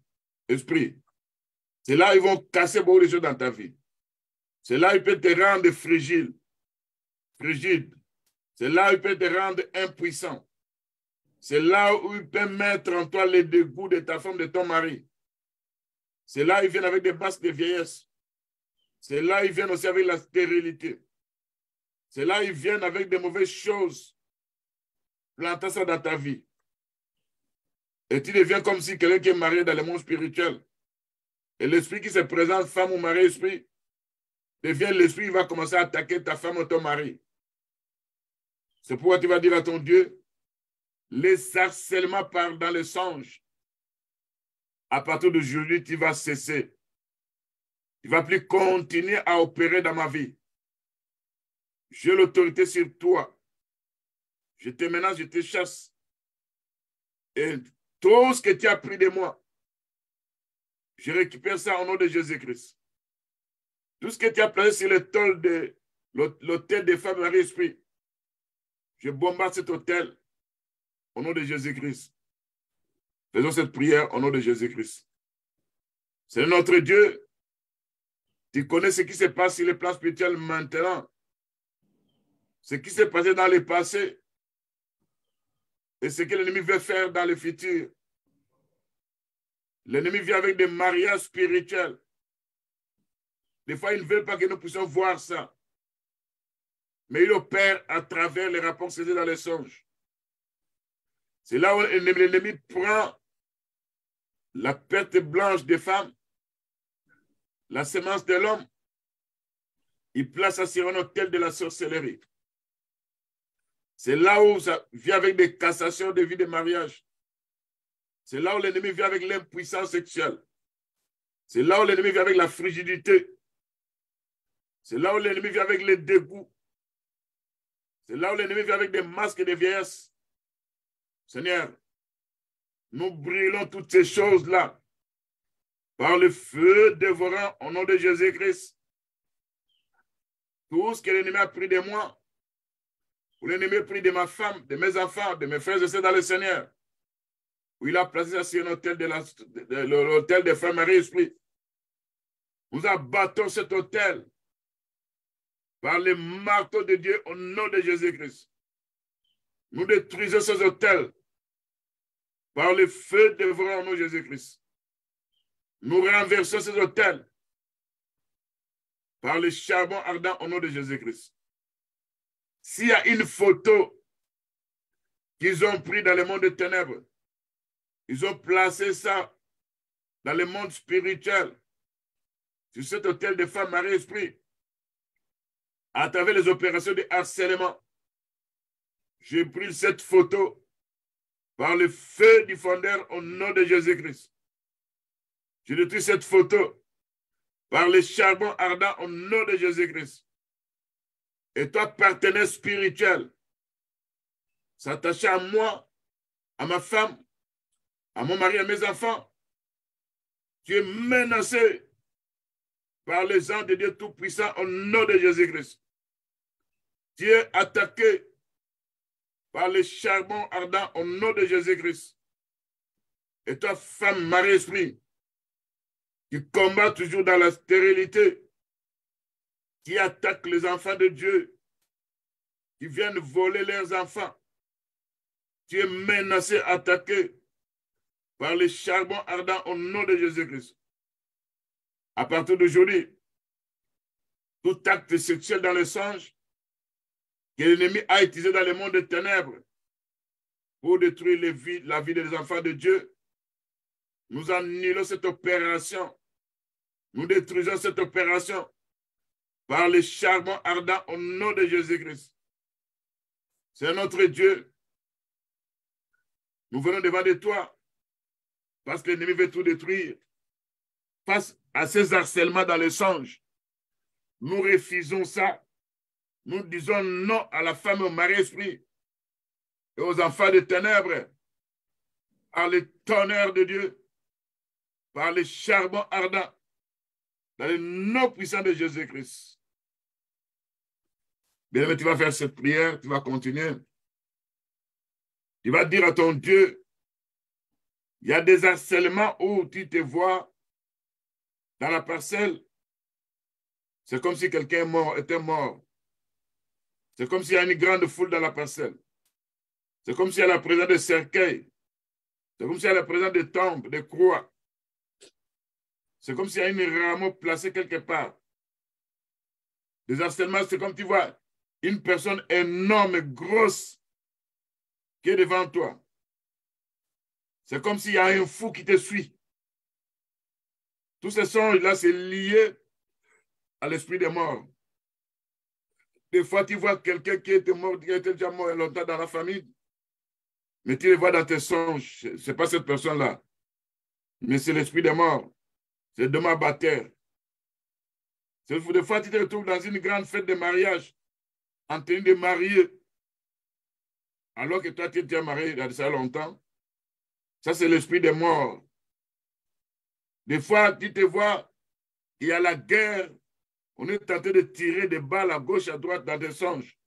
C'est là ils vont casser beaucoup de choses dans ta vie. C'est là ils peuvent te rendre frigide. C'est là ils peuvent te rendre impuissant. C'est là où ils peuvent mettre en toi les dégoûts de ta femme, de ton mari. C'est là ils viennent avec des basques de vieillesse. C'est là ils viennent aussi avec la stérilité. C'est là ils viennent avec des mauvaises choses. Planter ça dans ta vie. Et tu deviens comme si quelqu'un qui est marié dans le monde spirituel. Et l'esprit qui se présente, femme ou mari, esprit, devient l'esprit qui va commencer à attaquer ta femme ou ton mari. C'est pourquoi tu vas dire à ton Dieu, les harcèlements partent dans les songes. À partir d'aujourd'hui, tu vas cesser. Tu ne vas plus continuer à opérer dans ma vie. J'ai l'autorité sur toi. Je te menace, je te chasse. Et tout ce que tu as pris de moi, je récupère ça au nom de Jésus-Christ. Tout ce que tu as placé sur l'autel des femmes Marie-Esprit, je bombarde cet autel au nom de Jésus-Christ. Faisons cette prière au nom de Jésus-Christ. C'est notre Dieu. Tu connais ce qui se passe sur le plan spirituel maintenant. Ce qui s'est passé dans le passé et ce que l'ennemi veut faire dans le futur. L'ennemi vient avec des mariages spirituels. Des fois, il ne veut pas que nous puissions voir ça. Mais il opère à travers les rapports saisis dans les songes. C'est là où l'ennemi prend la perte blanche des femmes, la semence de l'homme. Il place ça sur un autel de la sorcellerie. C'est là où ça vient avec des cassations de vie de mariage. C'est là où l'ennemi vient avec l'impuissance sexuelle. C'est là où l'ennemi vient avec la frigidité. C'est là où l'ennemi vient avec les dégoûts. C'est là où l'ennemi vient avec des masques de vieillesse. Seigneur, nous brûlons toutes ces choses-là par le feu dévorant au nom de Jésus-Christ. Tout ce que l'ennemi a pris de moi, ou l'ennemi a pris de ma femme, de mes enfants, de mes frères et sœurs dans le Seigneur, où il a placé ça sur l'autel l'autel des femmes Marie-Esprit. Nous abattons cet autel par le marteau de Dieu au nom de Jésus-Christ. Nous détruisons ces autels par le feu dévorant au nom de Jésus-Christ. Nous renversons ces autels par le charbon ardent au nom de Jésus-Christ. S'il y a une photo qu'ils ont pris dans le monde des ténèbres, ils ont placé ça dans le monde spirituel, sur cet autel de femmes Marie-Esprit, à travers les opérations de harcèlement. J'ai pris cette photo par le feu du fondeur au nom de Jésus-Christ. Je détruis cette photo par le charbon ardent au nom de Jésus-Christ. Et toi, partenaire spirituel, s'attacher à moi, à ma femme, à mon mari, à mes enfants, tu es menacé par les anges de Dieu Tout-Puissant au nom de Jésus-Christ. Tu es attaqué par le charbon ardent au nom de Jésus-Christ. Et toi, femme, Marie-Esprit, qui combat toujours dans la stérilité, qui attaque les enfants de Dieu, qui viennent voler leurs enfants, tu es menacé, attaqué par le charbon ardent au nom de Jésus-Christ. À partir d'aujourd'hui, tout acte sexuel dans les songes que l'ennemi a utilisé dans le monde des ténèbres pour détruire la vie des enfants de Dieu, nous annulons cette opération. Nous détruisons cette opération par le charbon ardent au nom de Jésus-Christ. C'est notre Dieu. Nous venons devant de toi parce que l'ennemi veut tout détruire. Face à ces harcèlements dans les songes, nous refusons ça. nous disons non à la femme et au mari-esprit et aux enfants des ténèbres par le tonnerre de Dieu, par le charbon ardent, dans le nom puissant de Jésus-Christ. Bien, tu vas faire cette prière, tu vas continuer. Tu vas dire à ton Dieu, il y a des harcèlements où tu te vois dans la parcelle. C'est comme si quelqu'un était mort. C'est comme s'il y a une grande foule dans la parcelle. C'est comme s'il y a la présence de cercueils. C'est comme s'il y a la présence de tombes, de croix. C'est comme s'il y a une rameau placée quelque part. Des harcèlements, c'est comme tu vois une personne énorme, grosse, qui est devant toi. C'est comme s'il y a un fou qui te suit. Tous ces songes-là, c'est lié à l'esprit des morts. Des fois, tu vois quelqu'un qui était mort, qui était déjà mort longtemps dans la famille, mais tu le vois dans tes songes. Ce n'est pas cette personne-là, mais c'est l'esprit des morts. C'est le démon baptême. Des fois, tu te retrouves dans une grande fête de mariage, en train de marier, alors que toi, tu étais marié il y a déjà longtemps. Ça, c'est l'esprit des morts. Des fois, tu te vois, il y a la guerre. On est tenté de tirer des balles à gauche, à droite dans des songes.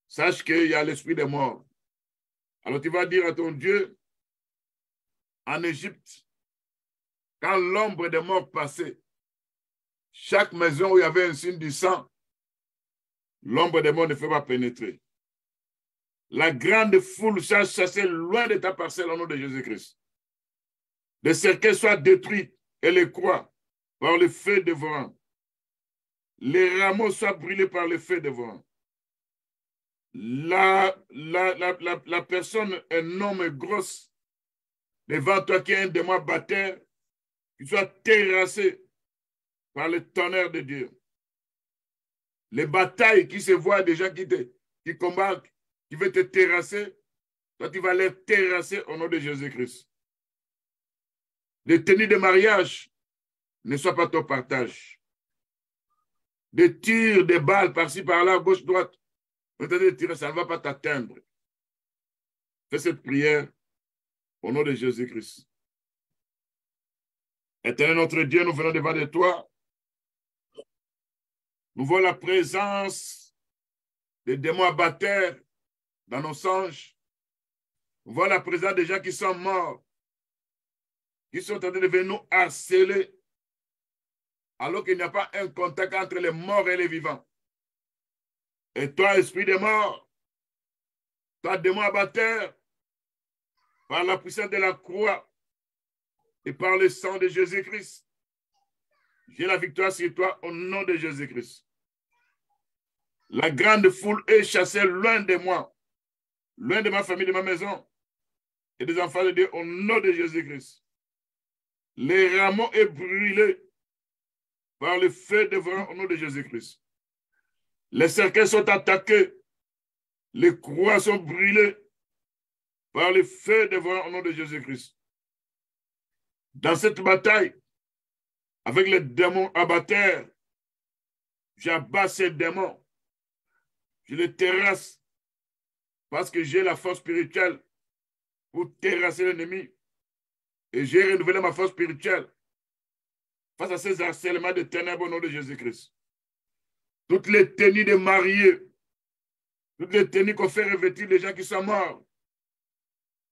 Sache qu'il y a l'esprit des morts. Alors tu vas dire à ton Dieu, en Égypte, quand l'ombre des morts passait, chaque maison où il y avait un signe du sang, l'ombre des morts ne fait pas pénétrer. La grande foule chassée loin de ta parcelle au nom de Jésus-Christ. Les cercueils soient détruits et les croix par le feu dévorant. Les rameaux soient brûlés par le feu dévorant. La personne, un homme grosse, devant toi qui est un démon baptême, qui soit terrassé par le tonnerre de Dieu. Les batailles qui se voient, des gens qui combattent, qui veulent te terrasser, toi tu vas les terrasser au nom de Jésus-Christ. Les tenues de mariage ne soient pas ton partage. Des tirs, des balles par-ci, par-là, gauche, droite, de tirer, ça ne va pas t'atteindre. Fais cette prière au nom de Jésus-Christ. Éternel notre Dieu, nous venons devant de toi. Nous voyons la présence des démons abatteurs dans nos songes. Nous voyons la présence des gens qui sont morts, qui sont en train de venir nous harceler, alors qu'il n'y a pas un contact entre les morts et les vivants. Et toi, esprit des morts, toi, démon abatteur, par la puissance de la croix et par le sang de Jésus-Christ, j'ai la victoire sur toi au nom de Jésus-Christ. La grande foule est chassée loin de moi, loin de ma famille, de ma maison et des enfants de Dieu au nom de Jésus-Christ. Les rameaux est brûlé par le feu dévorant au nom de Jésus-Christ. Les cercueils sont attaqués, les croix sont brûlées par le feu dévorant au nom de Jésus-Christ. Dans cette bataille, avec les démons abatteurs, j'abats ces démons. Je les terrasse parce que j'ai la force spirituelle pour terrasser l'ennemi. Et j'ai renouvelé ma force spirituelle face à ces harcèlements de ténèbres au nom de Jésus-Christ. Toutes les tenues de mariés, toutes les tenues qu'on fait revêtir les gens qui sont morts,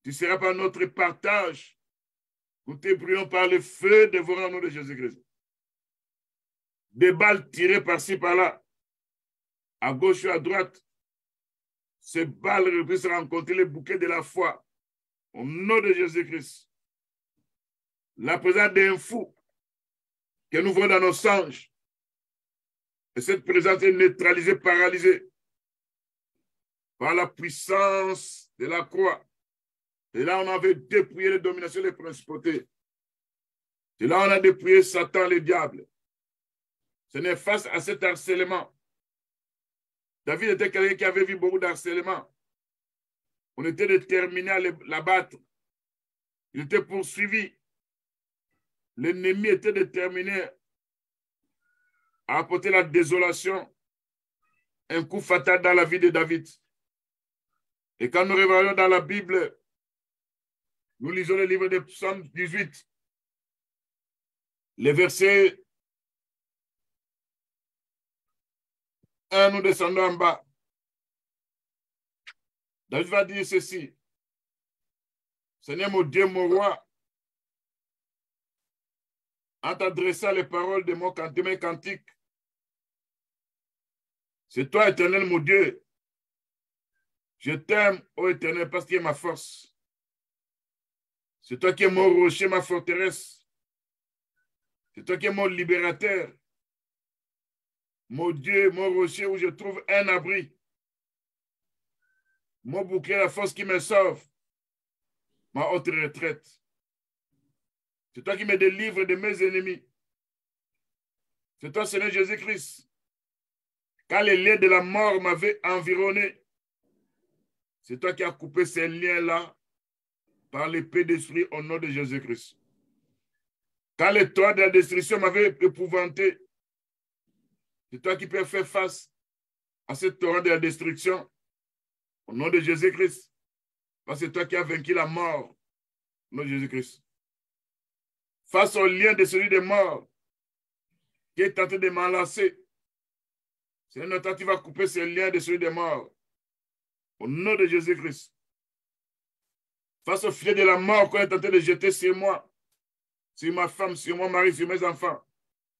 tu seras par notre partage. Nous te brûlons par le feu dévorant au nom de Jésus-Christ. Des balles tirées par-ci, par-là, à gauche ou à droite. Ces balles puissent rencontrer le bouquet de la foi. Au nom de Jésus-Christ. La présence d'un fou que nous voyons dans nos songes. Et cette présence est neutralisée, paralysée par la puissance de la croix. Et là, on avait dépouillé les dominations, les principautés. Et là, on a dépouillé Satan, le diable. Ce n'est face à cet harcèlement. David était quelqu'un qui avait vu beaucoup d'harcèlement. On était déterminé à l'abattre. Il était poursuivi. L'ennemi était déterminé à apporter la désolation. un coup fatal dans la vie de David. Et quand nous revoyons dans la Bible, nous lisons le livre de Psaume 18, les versets 1, nous descendons en bas. David va dire ceci. Seigneur mon Dieu, mon roi, en t'adressant les paroles de mes cantiques, c'est toi, Éternel, mon Dieu. Je t'aime, ô Éternel, parce que tu es ma force. C'est toi qui es mon rocher, ma forteresse. C'est toi qui es mon libérateur. Mon Dieu, mon rocher où je trouve un abri. Mon bouclier, la force qui me sauve. Ma haute retraite. C'est toi qui me délivres de mes ennemis. C'est toi, Seigneur Jésus-Christ. Quand les liens de la mort m'avaient environné, c'est toi qui as coupé ces liens-là par l'épée d'esprit au nom de Jésus-Christ. Quand les toits de la destruction m'avaient épouvanté, c'est toi qui peux faire face à ce torrent de la destruction au nom de Jésus-Christ. Parce que c'est toi qui as vaincu la mort au nom de Jésus-Christ. Face au lien de celui des morts qui est tenté de m'enlacer, c'est notre temps qui va couper ce lien de celui des morts au nom de Jésus-Christ. Face au filet de la mort qu'on est tenté de jeter sur moi, sur ma femme, sur mon mari, sur mes enfants,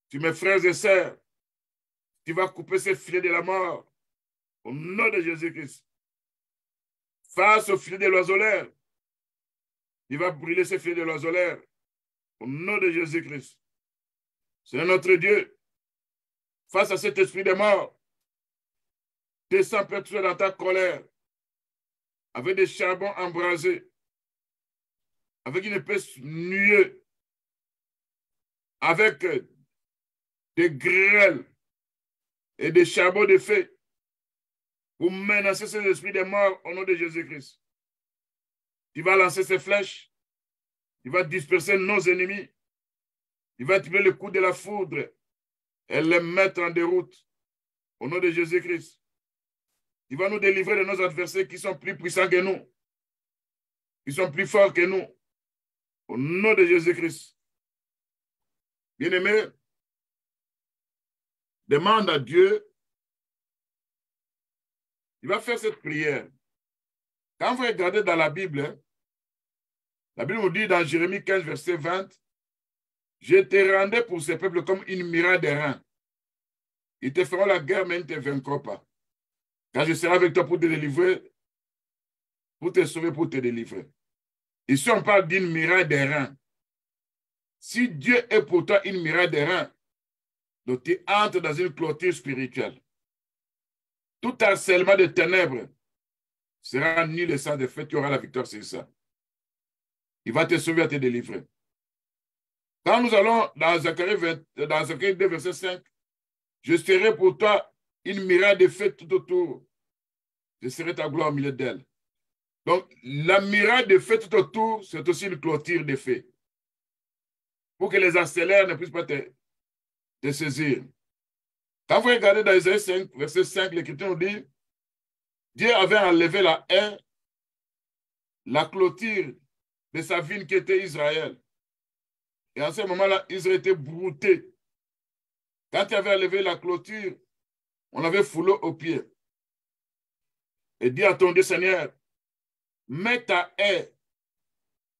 sur mes frères et sœurs, tu vas couper ce filet de la mort au nom de Jésus-Christ. Face au filet de l'oiseleur, il va brûler ce filet de l'oiseleur au nom de Jésus-Christ. C'est notre Dieu. Face à cet esprit de mort, descends peut-être dans ta colère avec des charbons embrasés, avec une épaisse nuée, avec des grêles et des charbons de feu pour menacer ces esprits de mort au nom de Jésus-Christ. Tu vas lancer ces flèches, il va disperser nos ennemis, il va tirer le coup de la foudre et les mettre en déroute au nom de Jésus-Christ. Il va nous délivrer de nos adversaires qui sont plus puissants que nous, qui sont plus forts que nous, au nom de Jésus-Christ. Bien-aimé, demande à Dieu, il va faire cette prière. Quand vous regardez dans la Bible nous dit dans Jérémie 15, verset 20, « Je te rendais pour ce peuple comme une muraille de reins. Ils te feront la guerre, mais ils ne te vaincront pas. Car je serai avec toi pour te délivrer, pour te sauver, pour te délivrer. » Ici, on parle d'une muraille de reins. Si Dieu est pour toi une muraille de reins, donc tu entres dans une clôture spirituelle. Tout harcèlement de ténèbres sera nul et sans défaite, tu auras la victoire sur ça. Il va te sauver, à te délivrer. Quand nous allons dans Zacharie 2, verset 5, je serai pour toi une muraille de feu tout autour. Je serai ta gloire au milieu d'elle. Donc, la muraille de feu tout autour, c'est aussi une clôture de feu. Pour que les harceleurs ne puissent pas te saisir. Quand vous regardez dans Isaïe 5, verset 5, l'Écriture nous dit, Dieu avait enlevé la haie, la clôture de sa ville qui était Israël. Et en ce moment-là, Israël était brouté. Quand il avait enlevé la clôture, on avait foulé aux pieds. Et dit à ton Dieu, Seigneur, mets ta haie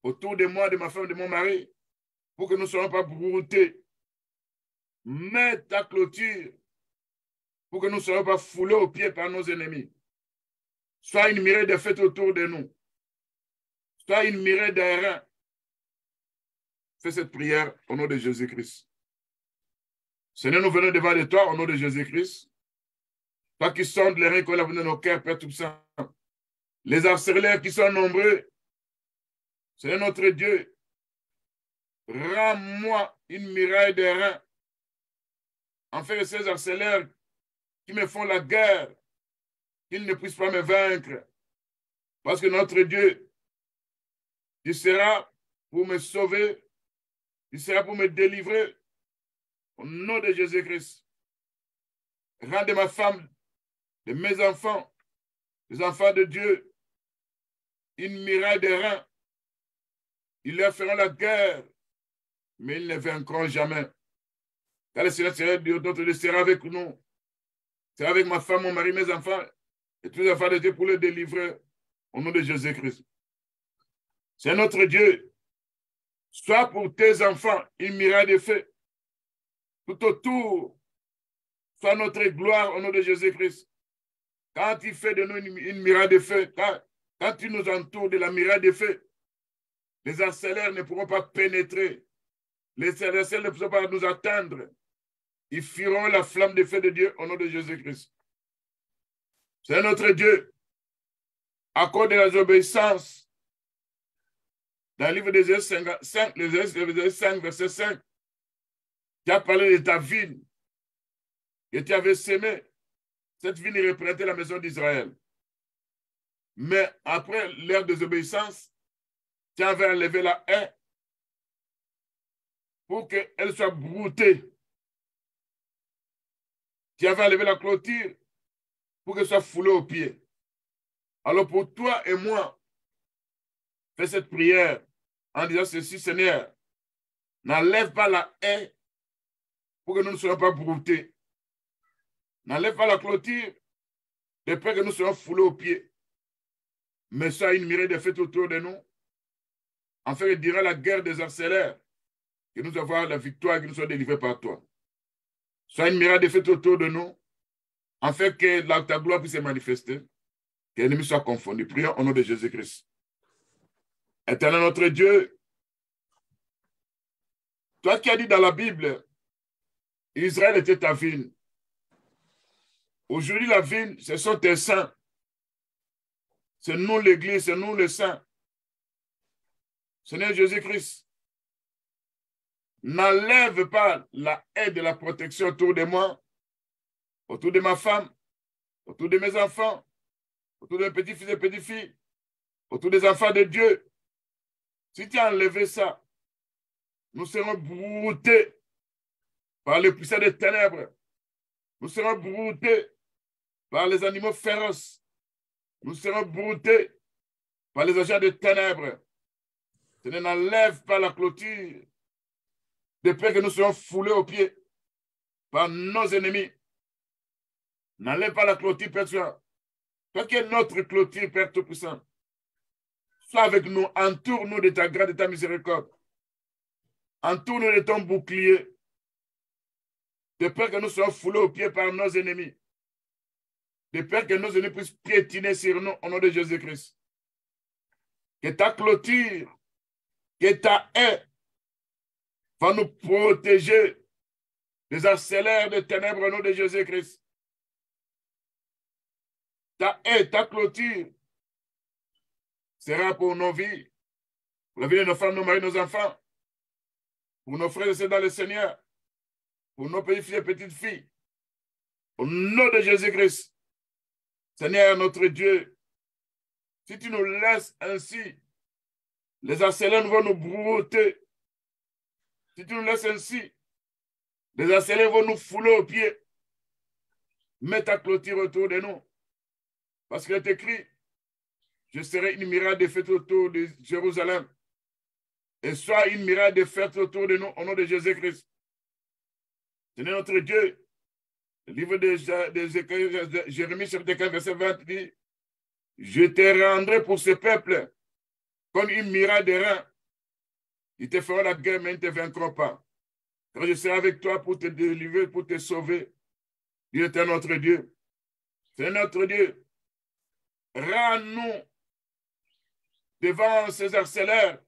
autour de moi, de ma femme, de mon mari, pour que nous ne soyons pas broutés. Mets ta clôture pour que nous ne soyons pas foulés aux pieds par nos ennemis. Sois une muraille de fête autour de nous. Sois une muraille de reins. Fais cette prière au nom de Jésus-Christ. Seigneur, nous venons devant de toi au nom de Jésus-Christ. Toi qui sondes les reins qu'on a venu de nos cœurs, Père Tout-Puissant. Les harceleurs qui sont nombreux. Seigneur notre Dieu, rends-moi une muraille de reins. Afin que ces harceleurs qui me font la guerre, qu'ils ne puissent pas me vaincre. Parce que notre Dieu, tu seras pour me sauver, tu seras pour me délivrer. Au nom de Jésus-Christ. Rends de ma femme de mes enfants, les enfants de Dieu, une muraille de reins. Ils leur feront la guerre, mais ils ne vaincront jamais. Car le Seigneur sera Dieu, notre Dieu sera avec nous. Sera avec ma femme, mon mari, mes enfants, et tous les enfants de Dieu pour les délivrer au nom de Jésus-Christ. C'est notre Dieu. Soit pour tes enfants une muraille de feu. Tout autour, soit notre gloire au nom de Jésus-Christ. Quand il fait de nous une muraille de feu, quand il nous entoure de la muraille de feu, les harceleurs ne pourront pas pénétrer. Les harceleurs ne pourront pas nous atteindre. Ils fuiront la flamme de feu de Dieu au nom de Jésus-Christ. C'est notre Dieu. À cause de la désobéissance, dans le livre d'Ésaïe 5, verset 5, tu as parlé de ta vigne que tu avais sémée. Cette vigne représentait la maison d'Israël. Mais après leur désobéissance, tu avais enlevé la haie pour qu'elle soit broutée. Tu avais enlevé la clôture pour qu'elle soit foulée aux pieds. Alors pour toi et moi, fais cette prière en disant ceci, Seigneur, n'enlève pas la haie pour que nous ne soyons pas broutés. N'enlève pas la clôture de peur que nous soyons foulés aux pieds. Mais ça, une muraille de fête autour de nous. En fait, il dira la guerre des harceleurs, que nous avons la victoire, que nous soyons délivrés par toi. Soit une muraille de fête autour de nous, en fait que ta gloire puisse se manifester, que l'ennemi soit confondu. Prions au nom de Jésus-Christ. Éternel notre Dieu, toi qui as dit dans la Bible, Israël était ta vigne. Aujourd'hui, la vigne, ce sont tes saints. C'est nous l'Église, c'est nous les saints. Seigneur Jésus-Christ, n'enlève pas la haie de la protection autour de moi, autour de ma femme, autour de mes enfants, autour de mes petits-fils et petites-filles, autour des enfants de Dieu. Si tu as enlevé ça, nous serons broutés par les puissants des ténèbres. Nous serons broutés par les animaux féroces. Nous serons broutés par les agents des ténèbres. Seigneur, n'enlève pas la clôture de peur que nous soyons foulés aux pieds par nos ennemis. N'enlève pas la clôture, Père Saint. Toi qui es notre clôture, Père Tout-Puissant, sois avec nous, entoure-nous de ta grâce et de ta miséricorde. Entoure-nous de ton bouclier, de peur que nous soyons foulés aux pieds par nos ennemis, de peur que nos ennemis puissent piétiner sur nous au nom de Jésus-Christ. Que ta clôture, que ta haie va nous protéger des harceleurs de ténèbres au nom de Jésus-Christ. Ta haie, ta clôture sera pour nos vies, pour la vie de nos femmes, nos maris, nos enfants, pour nos frères et sœurs dans le Seigneur, pour nos petits filles et petites filles. Au nom de Jésus-Christ, Seigneur notre Dieu, si tu nous laisses ainsi, les harceleurs vont nous brouter. Si tu nous laisses ainsi, les harceleurs vont nous fouler aux pieds. Mets ta clôture autour de nous. Parce qu'il est écrit, je serai une muraille de fête autour de Jérusalem. Et sois une muraille de fête autour de nous au nom de Jésus-Christ. Seigneur notre Dieu, le livre de Jérémie, chapitre 15, verset 20, dit, je te rendrai pour ce peuple comme une muraille de reins. Ils te feront la guerre, mais ils ne te vaincront pas. Car je serai avec toi pour te délivrer, pour te sauver. Dieu est notre Dieu. C'est notre Dieu. Rends-nous devant ces harceleurs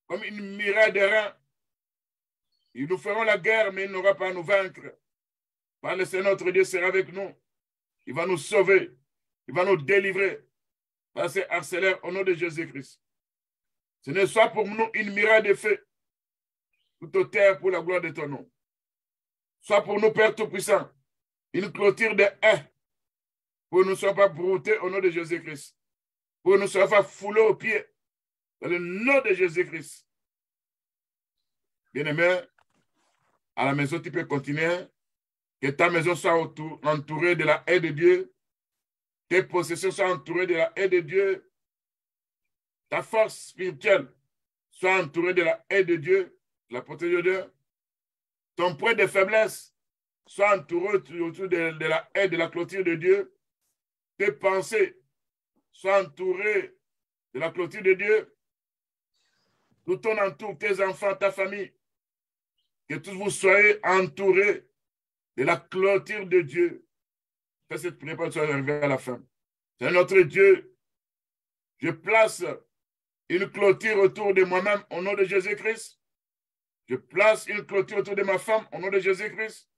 comme une muraille de reins. Ils nous feront la guerre, mais ils n'auront pas à nous vaincre. Parce que c'est notre Dieu sera avec nous. Il va nous sauver. Il va nous délivrer par ces harceleurs au nom de Jésus-Christ. Ce ne soit pour nous une muraille de feu, toute aux terres pour la gloire de ton nom. Soit pour nous, Père Tout-Puissant, une clôture de haie pour que nous ne soyons pas broutés au nom de Jésus-Christ. Pour que nous ne soyons pas foulés aux pieds dans le nom de Jésus-Christ. Bien-aimé, à la maison, tu peux continuer Que ta maison soit entourée de la haie de Dieu. Tes possessions soient entourées de la haie de Dieu. Ta force spirituelle soit entourée de la haie de Dieu, la protection de Dieu. Ton point de faiblesse soit entouré autour de la haie de la clôture de Dieu. Tes pensées soient entourées de la clôture de Dieu. Tout ton entour, tes enfants, ta famille, que tous vous soyez entourés de la clôture de Dieu. Fais cette prière pour arriver à la fin. C'est notre Dieu. Je place une clôture autour de moi-même au nom de Jésus-Christ. Je place une clôture autour de ma femme au nom de Jésus-Christ.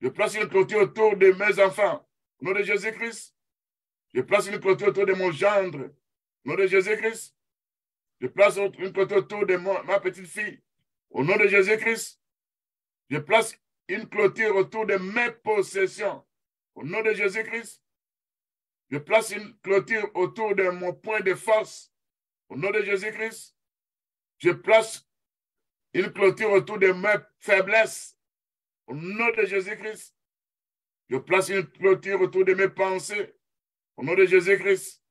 Je place une clôture autour de mes enfants au nom de Jésus-Christ. Je place une clôture autour de mon gendre au nom de Jésus-Christ. Je place une clôture autour de ma petite fille au nom de Jésus-Christ. Je place une clôture autour de mes possessions au nom de Jésus-Christ. Je place une clôture autour de mon point de force au nom de Jésus-Christ. Je place une clôture autour de mes faiblesses au nom de Jésus-Christ. Je place une clôture autour de mes pensées au nom de Jésus-Christ.